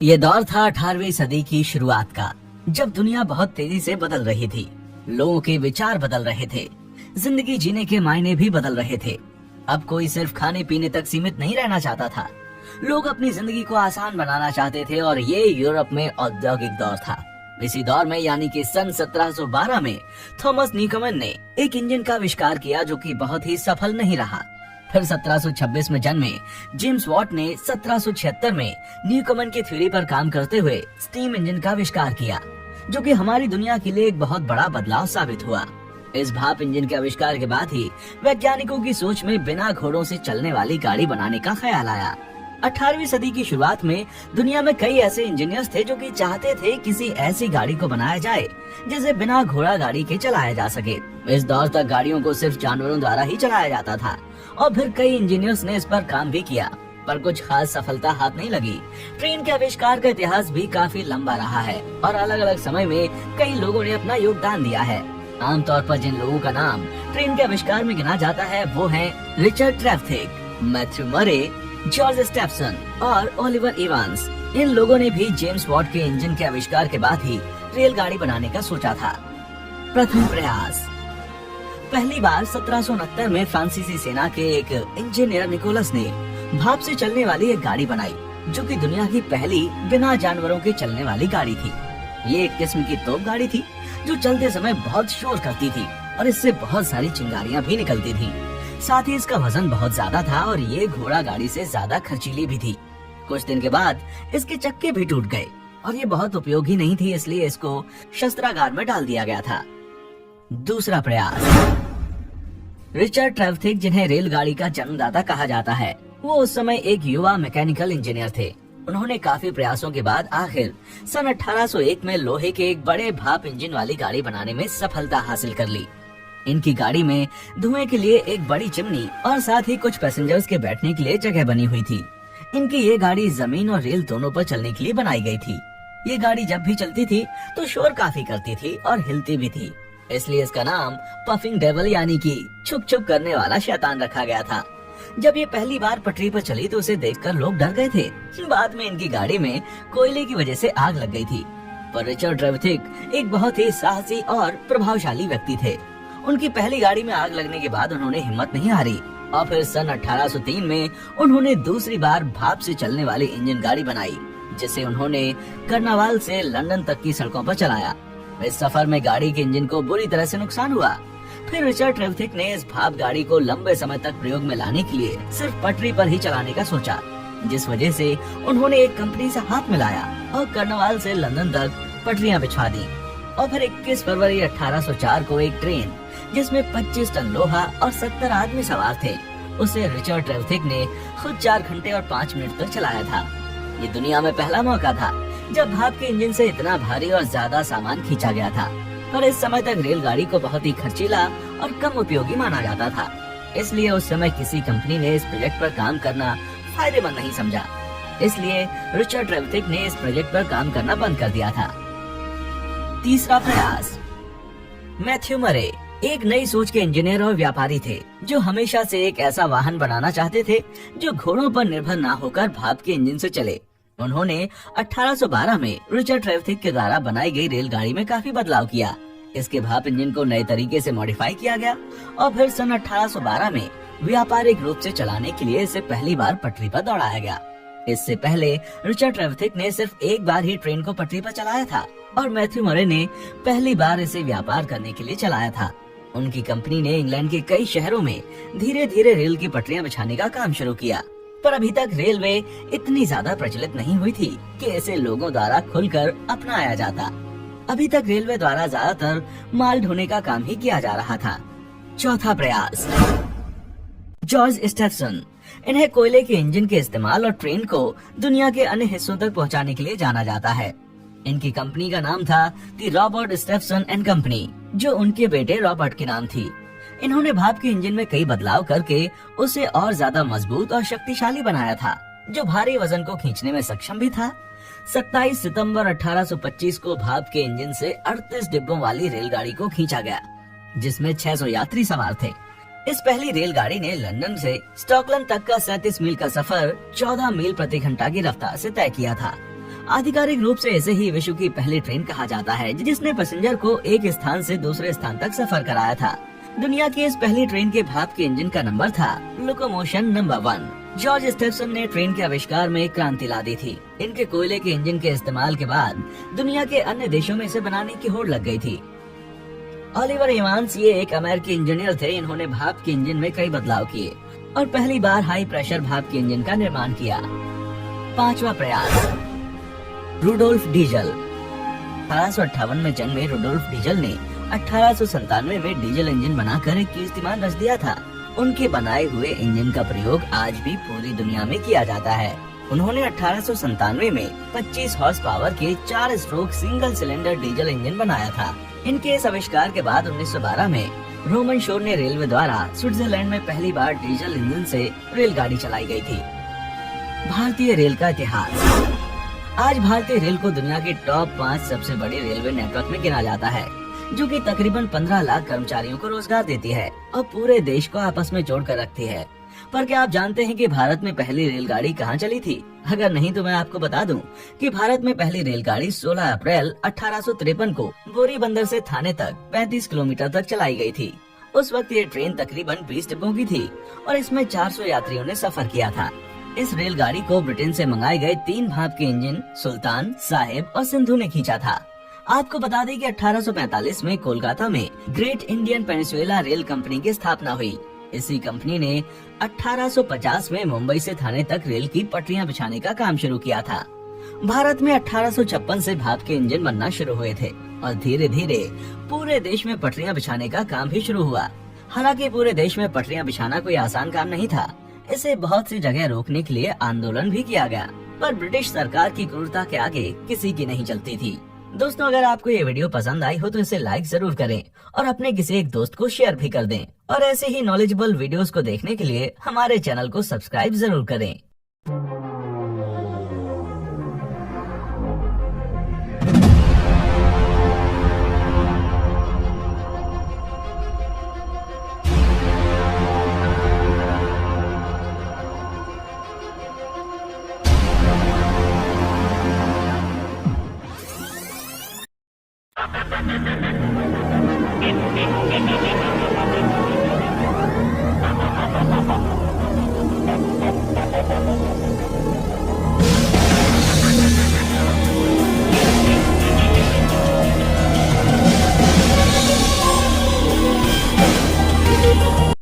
ये दौर था 18वीं सदी की शुरुआत का, जब दुनिया बहुत तेजी से बदल रही थी। लोगों के विचार बदल रहे थे, जिंदगी जीने के मायने भी बदल रहे थे। अब कोई सिर्फ खाने पीने तक सीमित नहीं रहना चाहता था। लोग अपनी जिंदगी को आसान बनाना चाहते थे और ये यूरोप में औद्योगिक दौर था। इसी दौर में यानी कि सन 1712 में थॉमस न्यूकमन ने एक इंजन का आविष्कार किया जो कि बहुत ही सफल नहीं रहा। फिर 1726 में जन्मे जेम्स वॉट ने 1776 में न्यूकमन की थ्योरी पर काम करते हुए स्टीम इंजन का आविष्कार किया, जो कि हमारी दुनिया के लिए एक बहुत बड़ा बदलाव साबित हुआ। इस भाप इंजन के आविष्कार के बाद ही वैज्ञानिकों की सोच में बिना घोड़ों से चलने वाली गाड़ी बनाने का ख्याल आया। 18वीं सदी की शुरुआत में दुनिया में कई ऐसे इंजीनियर्स थे जो कि चाहते थे किसी ऐसी गाड़ी को बनाया जाए जिसे बिना घोड़ा गाड़ी के चलाया जा सके। इस दौर तक गाड़ियों को सिर्फ जानवरों द्वारा ही चलाया जाता था और फिर कई इंजीनियर्स ने इस पर काम भी किया, पर कुछ खास सफलता हाथ नहीं लगी। ट्रेन के आविष्कार का इतिहास भी काफी लंबा रहा है और अलग अलग समय में कई लोगों ने अपना योगदान दिया है। आमतौर पर जिन लोगों का नाम ट्रेन के आविष्कार में गिना जाता है वो हैं रिचर्ड ट्रेवथिक, मैथ्यू मरे, जॉर्ज स्टेफसन और ओलिवर इवांस। इन लोगों ने भी जेम्स वॉट के इंजन के आविष्कार के बाद ही रेलगाड़ी बनाने का सोचा था। प्रथम प्रयास। पहली बार 1769 में फ्रांसीसी सेना के एक इंजीनियर निकोलस ने भाप से चलने वाली एक गाड़ी बनाई, जो कि दुनिया की पहली बिना जानवरों के चलने वाली गाड़ी थी। ये एक किस्म की तोप गाड़ी थी जो चलते समय बहुत शोर करती थी और इससे बहुत सारी चिंगारियां भी निकलती थी। साथ ही इसका वजन बहुत ज्यादा था और ये घोड़ा गाड़ी से ज्यादा खर्चीली भी थी। कुछ दिन के बाद इसके चक्के भी टूट गए और ये बहुत उपयोगी नहीं थी, इसलिए इसको शस्त्रागार में डाल दिया गया था। दूसरा प्रयास। रिचर्ड ट्रेवथिक, जिन्हें रेलगाड़ी का जन्मदाता कहा जाता है, वो उस समय एक युवा मैकेनिकल इंजीनियर थे। उन्होंने काफी प्रयासों के बाद आखिर सन 1801 में लोहे के एक बड़े भाप इंजन वाली गाड़ी बनाने में सफलता हासिल कर ली। इनकी गाड़ी में धुएं के लिए एक बड़ी चिमनी और साथ ही कुछ पैसेंजर्स के बैठने के लिए जगह बनी हुई थी। इनकी ये गाड़ी जमीन और रेल दोनों पर चलने के लिए बनाई गई थी। ये गाड़ी जब भी चलती थी तो शोर काफी करती थी और हिलती भी थी, इसलिए इसका नाम पफिंग डेविल यानी कि छुप छुप करने वाला शैतान रखा गया था। जब ये पहली बार पटरी पर चली तो उसे देखकर लोग डर गए थे। बाद में इनकी गाड़ी में कोयले की वजह से आग लग गई थी, पर रिचर्ड ट्रेवथिक एक बहुत ही साहसी और प्रभावशाली व्यक्ति थे। उनकी पहली गाड़ी में आग लगने के बाद उन्होंने हिम्मत नहीं हारी और फिर सन 1803 में उन्होंने दूसरी बार भाप से चलने वाली इंजन गाड़ी बनाई, जिसे उन्होंने कर्नावाल से लंदन तक की सड़कों पर चलाया। इस सफर में गाड़ी के इंजन को बुरी तरह से नुकसान हुआ। फिर रिचर्ड ट्रेवथिक ने इस भाप गाड़ी को लंबे समय तक प्रयोग में लाने के लिए सिर्फ पटरी पर ही चलाने का सोचा, जिस वजह से उन्होंने एक कंपनी से हाथ मिलाया और कर्नावाल से लंदन तक पटरियां बिछवा दी। और फिर 21 फरवरी 1804 को एक ट्रेन जिसमें 25 टन लोहा और 70 आदमी सवार थे, उसे रिचर्ड ट्रेवथिक ने खुद 4 घंटे और 5 मिनट तक चलाया था। ये दुनिया में पहला मौका था जब भाप के इंजन से इतना भारी और ज्यादा सामान खींचा गया था, पर इस समय तक रेलगाड़ी को बहुत ही खर्चीला और कम उपयोगी माना जाता था। इसलिए उस समय किसी कंपनी ने इस प्रोजेक्ट पर काम करना फायदेमंद नहीं समझा। इसलिए रिचर्ड ट्रेवथिक ने इस प्रोजेक्ट पर काम करना बंद कर दिया था। तीसरा प्रयास। मैथ्यू मरे एक नई सोच के इंजीनियर और व्यापारी थे, जो हमेशा से एक ऐसा वाहन बनाना चाहते थे जो घोड़ों पर निर्भर ना होकर भाप के इंजन से चले। उन्होंने 1812 में रिचर्ड ट्रेवथिक के द्वारा बनाई गई रेलगाड़ी में काफी बदलाव किया। इसके भाप इंजन को नए तरीके से मॉडिफाई किया गया और फिर सन 1812 में व्यापारिक रूप से चलाने के लिए इसे पहली बार पटरी पर दौड़ाया गया। इससे पहले रिचर्ड ट्रेवथिक ने सिर्फ एक बार ही ट्रेन को पटरी पर चलाया था और मैथ्यू मरे ने पहली बार इसे व्यापार करने के लिए चलाया था। उनकी कंपनी ने इंग्लैंड के कई शहरों में धीरे धीरे रेल की पटरियां बिछाने का काम शुरू किया, पर अभी तक रेलवे इतनी ज्यादा प्रचलित नहीं हुई थी कि इसे लोगों द्वारा खुलकर अपनाया जाता। अभी तक रेलवे द्वारा ज्यादातर माल ढोने का काम ही किया जा रहा था। चौथा प्रयास। जॉर्ज स्टेफसन, इन्हें कोयले के इंजन के इस्तेमाल और ट्रेन को दुनिया के अन्य हिस्सों तक पहुंचाने के लिए जाना जाता है। इनकी कंपनी का नाम था द रॉबर्ट स्टेफसन एंड कंपनी, जो उनके बेटे रॉबर्ट के नाम थी। इन्होंने भाप के इंजन में कई बदलाव करके उसे और ज्यादा मजबूत और शक्तिशाली बनाया था, जो भारी वजन को खींचने में सक्षम भी था। 27 सितंबर 1825 को भाप के इंजन से 38 डिब्बों वाली रेलगाड़ी को खींचा गया, जिसमें 600 यात्री सवार थे। इस पहली रेलगाड़ी ने लंदन से स्टॉकलैंड तक का 37 मील का सफर 14 मील प्रति घंटा की रफ्तार से तय किया था। आधिकारिक रूप से इसे ही विश्व की पहली ट्रेन कहा जाता है जिसने पैसेंजर को एक स्थान से दूसरे स्थान तक सफर कराया था। दुनिया की इस पहली ट्रेन के भाप के इंजन का नंबर था लोकोमोशन नंबर 1। जॉर्ज स्टेफसन ने ट्रेन के आविष्कार में क्रांति ला दी थी। इनके कोयले के इंजन के इस्तेमाल के बाद दुनिया के अन्य देशों में इसे बनाने की होड़ लग गई थी। ओलिवर एवांस ये एक अमेरिकी इंजीनियर थे। इन्होंने भाप के इंजन में कई बदलाव किए और पहली बार हाई प्रेशर भाप के इंजन का निर्माण किया। 5वां प्रयास, रुडोल्फ डीजल। 1858 में जन्मे रुडोल्फ डीजल ने 1897 में डीजल इंजन बनाकर एक कीर्तिमान रच दिया था। उनके बनाए हुए इंजन का प्रयोग आज भी पूरी दुनिया में किया जाता है। उन्होंने 1897 में 25 हॉर्स पावर के 4 stroke single cylinder diesel engine बनाया था। इनके इस आविष्कार के बाद 1912 में रोमन शोर ने रेलवे द्वारा स्विट्जरलैंड में पहली बार डीजल इंजन से रेलगाड़ी चलाई गई थी। भारतीय रेल का इतिहास। आज भारतीय रेल को दुनिया के टॉप 5 सबसे बड़े रेलवे नेटवर्क में गिना जाता है, जो कि तकरीबन 15 लाख कर्मचारियों को रोजगार देती है और पूरे देश को आपस में जोड़कर रखती है। पर क्या आप जानते हैं कि भारत में पहली रेलगाड़ी कहाँ चली थी? अगर नहीं तो मैं आपको बता दूं कि भारत में पहली रेलगाड़ी 16 अप्रैल 1853 को बोरी बंदर से थाने तक 35 किलोमीटर तक चलाई गई थी। उस वक्त ये ट्रेन तकरीबन 20 डिब्बों की थी और इसमें 400 यात्रियों ने सफर किया था। इस रेलगाड़ी को ब्रिटेन से मंगाए गए 3 भाप के इंजन सुल्तान, साहेब और सिंधु ने खींचा था। आपको बता दें कि 1845 में कोलकाता में great Indian peninsula rail company की स्थापना हुई। इसी कंपनी ने 1850 में मुंबई से थाने तक रेल की पटरियां बिछाने का काम शुरू किया था। भारत में 1856 से भाप के इंजन बनना शुरू हुए थे और धीरे धीरे पूरे देश में पटरियां बिछाने का काम भी शुरू हुआ। हालांकि पूरे देश में पटरियां बिछाना कोई आसान काम नहीं था। इसे बहुत सी जगह रोकने के लिए आंदोलन भी किया गया, पर ब्रिटिश सरकार की क्रूरता के आगे किसी की नहीं चलती थी। दोस्तों, अगर आपको ये वीडियो पसंद आई हो तो इसे लाइक जरूर करें और अपने किसी एक दोस्त को शेयर भी कर दें। और ऐसे ही नॉलेजेबल वीडियोस को देखने के लिए हमारे चैनल को सब्सक्राइब जरूर करें।